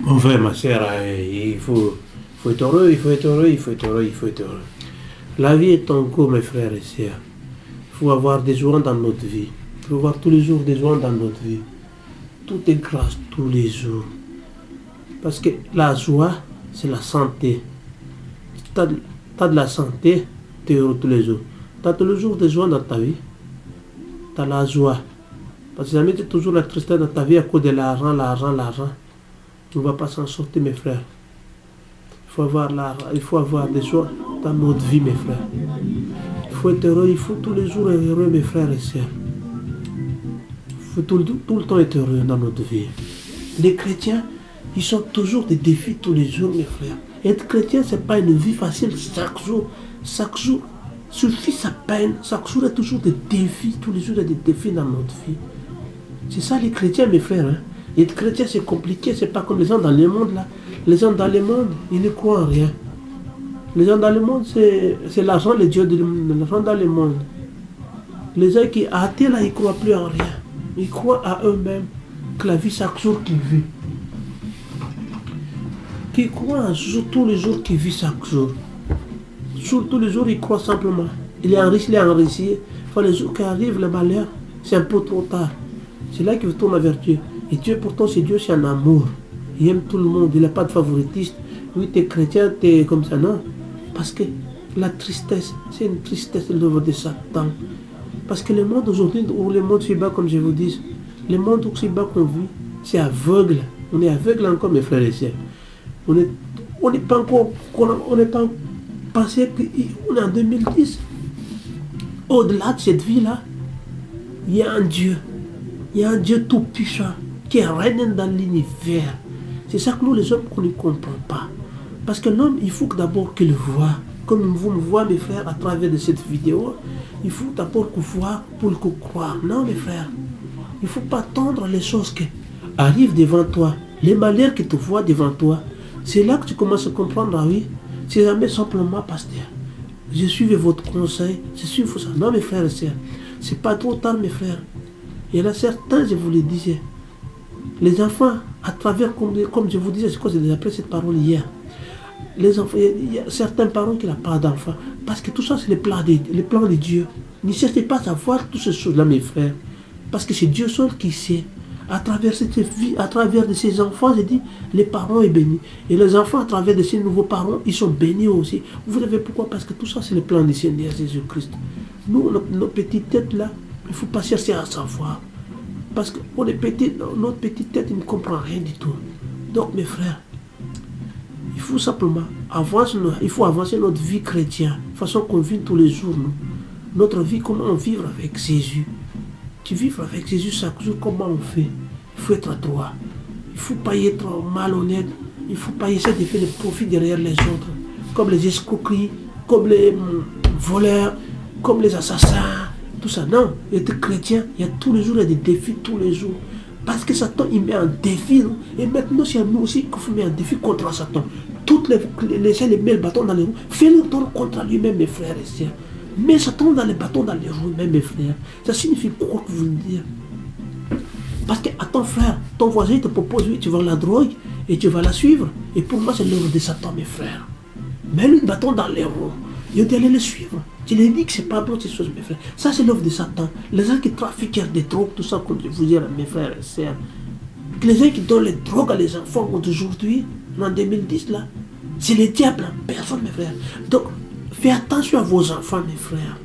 Mon frère, ma soeur, faut être heureux, il faut être heureux, il faut être heureux, il faut être heureux. La vie est en cours, mes frères et sœurs. Il faut avoir des joies dans notre vie. Il faut avoir tous les jours des joies dans notre vie. Tout est grâce tous les jours. Parce que la joie, c'est la santé. Tu as de la santé, tu es heureux tous les jours. Tu as tous les jours des joies dans ta vie. Tu as la joie. Parce que jamais tu as toujours la tristesse dans ta vie à cause de l'argent, l'argent, l'argent. Tu ne vas pas s'en sortir, mes frères. Il faut avoir des joies dans notre vie, mes frères. Il faut être heureux, il faut tous les jours être heureux, mes frères et sœurs. Il faut tout le temps être heureux dans notre vie. Les chrétiens, ils ont toujours des défis tous les jours, mes frères. Être chrétien, ce n'est pas une vie facile chaque jour. Chaque jour suffit sa peine. Chaque jour, il y a toujours des défis. Tous les jours, il y a des défis dans notre vie. C'est ça les chrétiens, mes frères. Hein? Être chrétien, c'est compliqué. C'est pas comme les gens dans le monde, là. Les gens dans le monde, ils ne croient en rien. Les gens dans le monde, c'est l'argent, les dieux de l'argent dans le monde. Les gens qui athées, là, ils ne croient plus en rien. Ils croient à eux-mêmes que la vie, chaque jour qu'ils vivent. Qui croient en jour, tous les jours qu'ils vivent chaque jour. Sur tous les jours, ils croient simplement. Il est enrichi, il est enrichi. Enfin, les jours qui arrivent, le malheur, c'est un peu trop tard. C'est là qu'il tourne vers Dieu. Et Dieu, pourtant, c'est Dieu, c'est un amour. Il aime tout le monde, il n'a pas de favoritiste. Oui, tu es chrétien, tu es comme ça, non. Parce que la tristesse, c'est une tristesse de l'œuvre de Satan. Parce que le monde aujourd'hui, ou le monde ci-bas, comme je vous dis, le monde ci-bas qu'on vit, c'est aveugle. On est aveugle encore, mes frères et sœurs. On n'est pas encore, on n'est pas pensé qu'on est en 2010. Au-delà de cette vie-là, il y a un Dieu. Il y a un Dieu tout-puissant qui règne dans l'univers. C'est ça que nous, les hommes, qu'on ne comprend pas. Parce que l'homme, il faut d'abord qu'il voit. Comme vous me voyez, mes frères, à travers de cette vidéo, il faut d'abord qu'on voit pour qu'on croit. Non, mes frères, il ne faut pas attendre les choses qui arrivent devant toi. Les malheurs que tu vois devant toi. C'est là que tu commences à comprendre, ah oui, c'est jamais simplement, pasteur, je suivais votre conseil, je suis ça. Non, mes frères et sœurs, c'est pas trop tard, mes frères. Il y en a certains, je vous le disais, les enfants, à travers, comme je vous disais, c'est quoi, j'ai appris cette parole hier. Les enfants, il y a certains parents qui n'ont pas d'enfants, parce que tout ça, c'est le plan de Dieu. Ne cherchez pas à voir toutes ces choses-là, mes frères, parce que c'est Dieu seul qui sait. À travers cette vie, à travers de ces enfants, je dis, les parents sont bénis. Et les enfants, à travers de ces nouveaux parents, ils sont bénis aussi. Vous savez pourquoi? Parce que tout ça, c'est le plan du Seigneur Jésus-Christ. Nous, nos petites têtes là, il ne faut pas chercher à savoir. Parce que notre petite tête ne comprend rien du tout. Donc, mes frères, il faut simplement avancer notre vie chrétienne, de façon qu'on vit tous les jours. Notre vie, comment vivre avec Jésus. Tu vis avec Jésus chaque jour, comment on fait? Il faut être droit. Il ne faut pas être malhonnête. Il ne faut pas essayer de faire des profits derrière les autres. Comme les escroqueries, comme les voleurs, comme les assassins. Tout ça. Non, être chrétien, il y a tous les jours, il y a des défis tous les jours. Parce que Satan, il met un défi. Non? Et maintenant, c'est à nous aussi qu'il faut mettre un défi contre Satan. Toutes les gens les mettent le bâton dans les roues. Fais-le tour contre lui-même, mes frères et sœurs. Mais Satan dans les bâtons dans les roues, même mes frères. Ça signifie quoi que vous me dites? Parce que à ton frère, ton voisin te propose, oui, tu vas la drogue et tu vas la suivre. Et pour moi, c'est l'œuvre de Satan, mes frères. Mets-lui le bâton dans les roues. Il dit allez le suivre. Tu lui dis que c'est pas bon ces choses, mes frères. Ça, c'est l'œuvre de Satan. Les gens qui trafiquent des drogues, tout ça, comme je vous dis, mes frères et sœurs. Les gens qui donnent les drogues à les enfants aujourd'hui, en 2010, là, c'est le diable, personne, mes frères. Donc, faites attention à vos enfants, mes frères.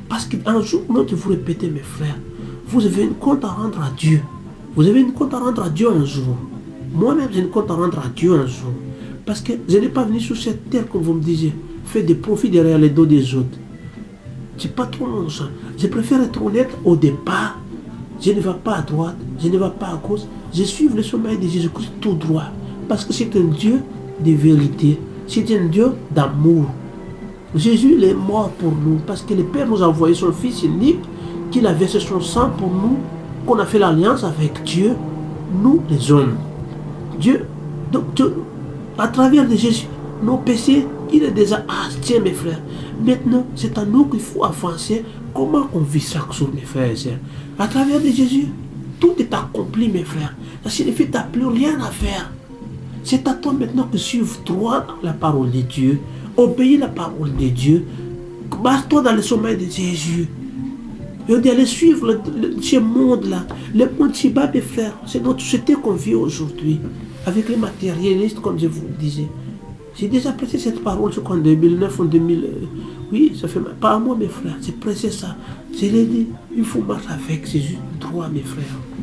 Parce qu'un jour, ou l'autre, vous répétez, mes frères, vous avez une compte à rendre à Dieu. Vous avez une compte à rendre à Dieu un jour. Moi-même, j'ai une compte à rendre à Dieu un jour. Parce que je n'ai pas venu sur cette terre, comme vous me disiez, faire des profits derrière les dos des autres. C'est pas trop long, ça. Je préfère être honnête au départ. Je ne vais pas à droite, je ne vais pas à gauche. Je suis le sommeil de Jésus-Christ tout droit. Parce que c'est un Dieu de vérité. C'est un Dieu d'amour. Jésus il est mort pour nous parce que le Père nous a envoyé son Fils unique, qu'il a versé son sang pour nous, qu'on a fait l'alliance avec Dieu, nous les hommes. Dieu, donc à travers de Jésus, nos péchés, il est déjà acheté, mes frères. Maintenant, c'est à nous qu'il faut avancer. Comment on vit chaque jour, mes frères et sœurs? À travers de Jésus, tout est accompli, mes frères. Ça signifie que tu n'as plus rien à faire. C'est à toi maintenant de suivre droit la parole de Dieu, obéir la parole de Dieu, marche-toi dans le sommeil de Jésus. Et on dit aller suivre ce monde-là. Le monde si bas, mes frères, c'est notre société qu'on vit aujourd'hui, avec les matérialistes, comme je vous le disais. J'ai déjà prêché cette parole, je crois, en 2009 ou 2000. Oui, ça fait pas à moi, mes frères, j'ai prêché ça. Je l'ai dit, il faut marcher avec Jésus droit, mes frères.